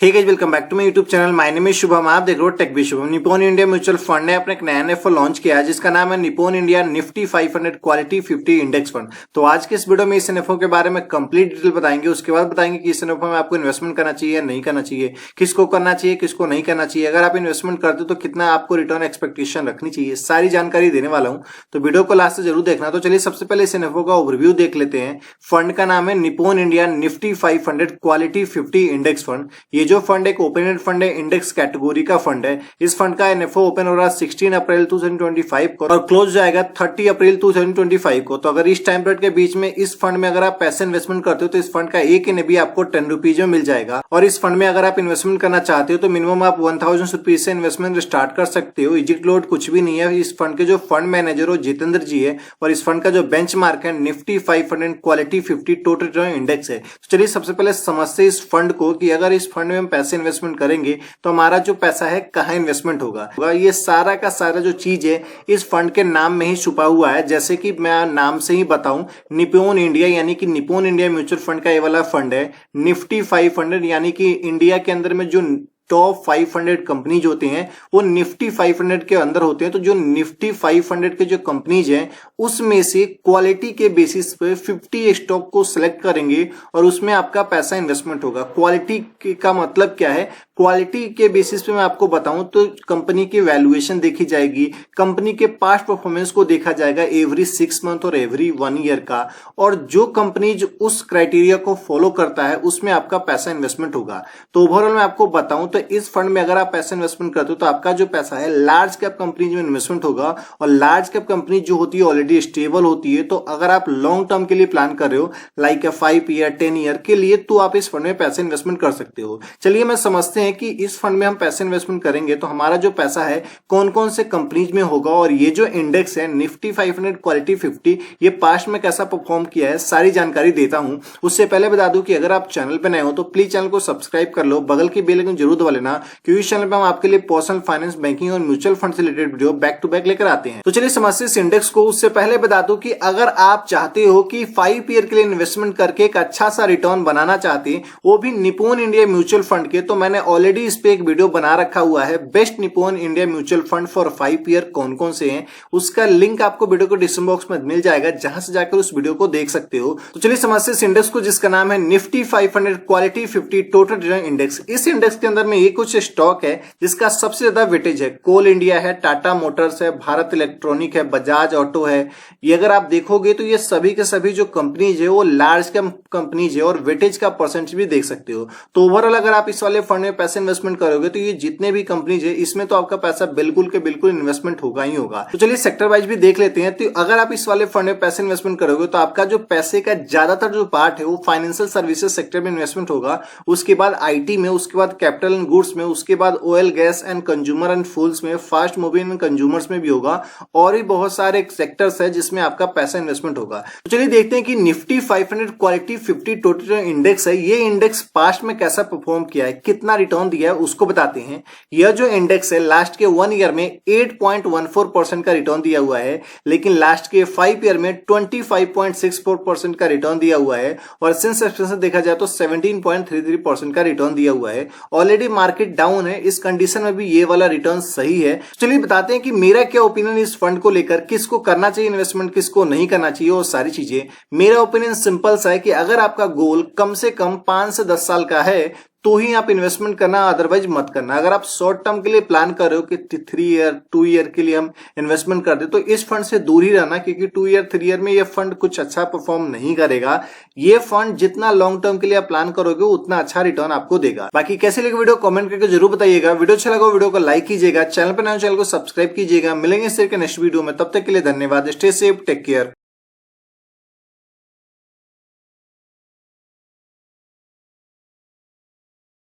Hey guys, welcome back to my YouTube channel. My name is Shubham. आप देख रहे हो tech B Shubham. Nippon India mutual fund ने अपने एक नया एनएफओ लॉन्च किया है जिसका नाम है Nippon India Nifty 500 quality 50 index fund. तो आज के इस वीडियो में इस एनएफओ के बारे में कंप्लीट डिटेल बताएंगे। उसके बाद बताएंगे कि इस एनएफओ में आपको इन्वेस्टमेंट करना चाहिए या नहीं करना चाहिए, किसको करना चाहिए किसको नहीं करना चाहिए, अगर आप इन्वेस्टमेंट करते हो तो कितना आपको रिटर्न एक्सपेक्टेशन रखनी चाहिए, सारी जानकारी देने वाला हूँ। तो वीडियो को लास्ट से जरूर देखना। तो चलिए सबसे पहले इस एनएफओ का ओवरव्यू देख लेते हैं। फंड का नाम है Nippon India Nifty 500 quality 50 index fund. ये जो फंड एक ओपन फंड है, इंडेक्स कैटेगरी का फंड है। इस फंड का एनएफओ ओपन हो रहा है 16 अप्रैल 2025 को और क्लोज जाएगा 30 अप्रैल 2025 को। तो अगर इस टाइम पीरियड के बीच में इस फंड में अगर आप पैसे इन्वेस्टमेंट करते हो तो इस फंड का एक एनएवी आपको 10 रुपीज में मिल जाएगा। और इस फंड में अगर आप इन्वेस्टमेंट करना चाहते हो तो मिनिमम आप 1000 रुपीज से इन्वेस्टमेंट स्टार्ट कर सकते हो। एग्जिट लोड कुछ भी नहीं है। इस फंड के जो फंड मैनेजर हो जितेंद्र जी है और इस फंड का जो बेंचमार्क है Nifty 500 quality 50 total return index है। तो चलिए सबसे पहले समझते हैं इस फंड को कि अगर इस फंड में हम पैसे इन्वेस्टमेंट करेंगे तो हमारा जो पैसा है कहाँ इन्वेस्टमेंट होगा। ये सारा का सारा जो चीज है इस फंड के नाम में ही छुपा हुआ है। जैसे कि मैं नाम से ही बताऊं, निप्पॉन इंडिया यानी कि निप्पॉन इंडिया म्यूचुअल फंड का ये वाला फंड है। निफ्टी 500 यानी कि इंडिया के अंदर में जो टॉप 500 कंपनीज होते हैं वो निफ्टी 500 के अंदर होते हैं। तो जो निफ्टी 500 के जो कंपनीज हैं उसमें से क्वालिटी के बेसिस पे 50 स्टॉक को सिलेक्ट करेंगे और उसमें आपका पैसा इन्वेस्टमेंट होगा। क्वालिटी का मतलब क्या है? क्वालिटी के बेसिस पे मैं आपको बताऊं तो कंपनी की वैल्यूएशन देखी जाएगी, कंपनी के पास्ट परफॉर्मेंस को देखा जाएगा एवरी 6 मंथ और एवरी 1 ईयर का। और जो कंपनीज उस क्राइटेरिया को फॉलो करता है उसमें आपका पैसा इन्वेस्टमेंट होगा। तो ओवरऑल मैं आपको बताऊं तो इस फंड में अगर आप पैसा इन्वेस्टमेंट करते हो तो आपका जो पैसा है लार्ज कैप कंपनी में इन्वेस्टमेंट होगा। और लार्ज कैप कंपनी जो होती है ऑलरेडी स्टेबल होती है। तो अगर आप लॉन्ग टर्म के लिए प्लान कर रहे हो लाइक 5 ईयर 10 ईयर के लिए तो आप इस फंड में पैसे इन्वेस्टमेंट कर सकते हो। चलिए मैं समझते हैं कि इस फंड में हम पैसे इन्वेस्टमेंट करेंगे तो हमारा जो पैसा है कौन कौन से कंपनीज में होगा। और ये जो इंडेक्स है निफ्टी 500 क्वालिटी 50 ये पास्ट में कैसा परफॉर्म किया है सारी जानकारी देता हूं। उससे पहले बता दूं कि अगर आप चैनल पर नए हो तो प्लीज चैनल को सब्सक्राइब कर लो, बगल की बेल आइकन जरूर दबा लेना, क्योंकि इस चैनल पर हम आपके लिए पर्सनल फाइनेंस, बैंकिंग और म्यूचुअल फंड से related video back to back लेकर आते हैं। तो चलिए समझते हैं इस इंडेक्स को। उससे पहले बता दूं कि अगर आप चाहते हो कि 5 ईयर के लिए इन्वेस्टमेंट करके एक अच्छा सा रिटर्न बनाना चाहते हैं वो भी निप्पॉन इंडिया म्यूचुअल फंड के, तो मैंने ऑलरेडी इस पे एक वीडियो बना रखा हुआ है। Best Nippon India mutual fund for 5 year कौन कौन से हैं उसका लिंक आपको वीडियो को डिस्क्रिप्शन बॉक्स में मिल जाएगा, जहां से जाकर उस वीडियो को देख सकते हो। तो चलिए समझते हैं इस इंडेक्स को जिसका नाम है Nifty 500 quality 50 total return index. इस इंडेक्स के अंदर में ये कुछ स्टॉक है जिसका सबसे ज्यादा वेटेज है। कोल इंडिया है, टाटा मोटर्स है, भारत इलेक्ट्रॉनिक है, बजाज ऑटो है। ये अगर आप देखोगे तो ये सभी के सभी जो कंपनीज है वो लार्ज कैप कंपनीज है और वेटेज का परसेंटेज भी देख सकते हो। तो ओवरऑल अगर आप इस वाले फंड में पैसे इन्वेस्टमेंट करोगे तो ये जितने भी कंपनीज है इसमें तो आपका पैसा बिल्कुल के बिल्कुल इन्वेस्टमेंट होगा ही होगा। तो चलिए सेक्टर वाइज भी देख लेते हैं। तो अगर आप इस वाले फंड में पैसे इन्वेस्टमेंट करोगे तो आपका जो पैसे का ज्यादातर जो पार्ट है वो फाइनेंशियल सर्विसेज सेक्टर में इन्वेस्टमेंट होगा, उसके बाद आईटी में, उसके बाद कैपिटल एंड गुड्स में, उसके बाद oil gas and consumer and foods में, फास्ट मूविंग एंड कंज्यूमर्स में भी होगा और भी बहुत सारे सेक्टर्स है जिसमें आपका पैसा इन्वेस्टमेंट होगा। तो चलिए देखते हैं कि निफ्टी 500 क्वालिटी 50 टोटल इंडेक्स है, ये इंडेक्स पास्ट में कैसा परफॉर्म किया है, कितना रिटर्न दिया है उसको बताते हैं। यह जो इंडेक्स है लास्ट के 1 ईयर में 8.14% का रिटर्न दिया हुआ है, लेकिन लास्ट के 5 ईयर में 25.64% का रिटर्न दिया हुआ है और सिंस एक्सपेंशन देखा जाए तो 17.33% का रिटर्न दिया हुआ है। ऑलरेडी मार्केट डाउन है, इस कंडीशन में भी ये वाला रिटर्न सही है। चलिए बताते हैं कि मेरा क्या ओपिनियन इस फंड को लेकर, किसको करना चाहिए इन्वेस्टमेंट, किसको नहीं करना चाहिए और सारी चीजें। मेरा ओपिनियन सिंपल सा है कि अगर आपका गोल कम से कम 5 से 10 साल का है तो ही आप इन्वेस्टमेंट करना, अदरवाइज मत करना। अगर आप शॉर्ट टर्म के लिए प्लान कर रहे हो कि 3 ईयर 2 ईयर के लिए हम इन्वेस्टमेंट कर दे तो इस फंड से दूर ही रहना, क्योंकि 2 ईयर 3 ईयर में ये फंड कुछ अच्छा परफॉर्म नहीं करेगा। ये फंड जितना लॉन्ग टर्म के लिए आप प्लान करोगे उतना अच्छा रिटर्न आपको देगा। बाकी कैसे लगे वीडियो कमेंट करके जरूर बताइएगा। वीडियो अच्छा लगा वीडियो को लाइक कीजिएगा, चैनल पर नए चैनल को सब्सक्राइब कीजिएगा। मिलेंगे सिर्फ नेक्स्ट वीडियो में, तब तक के लिए धन्यवाद। Stay safe, take care.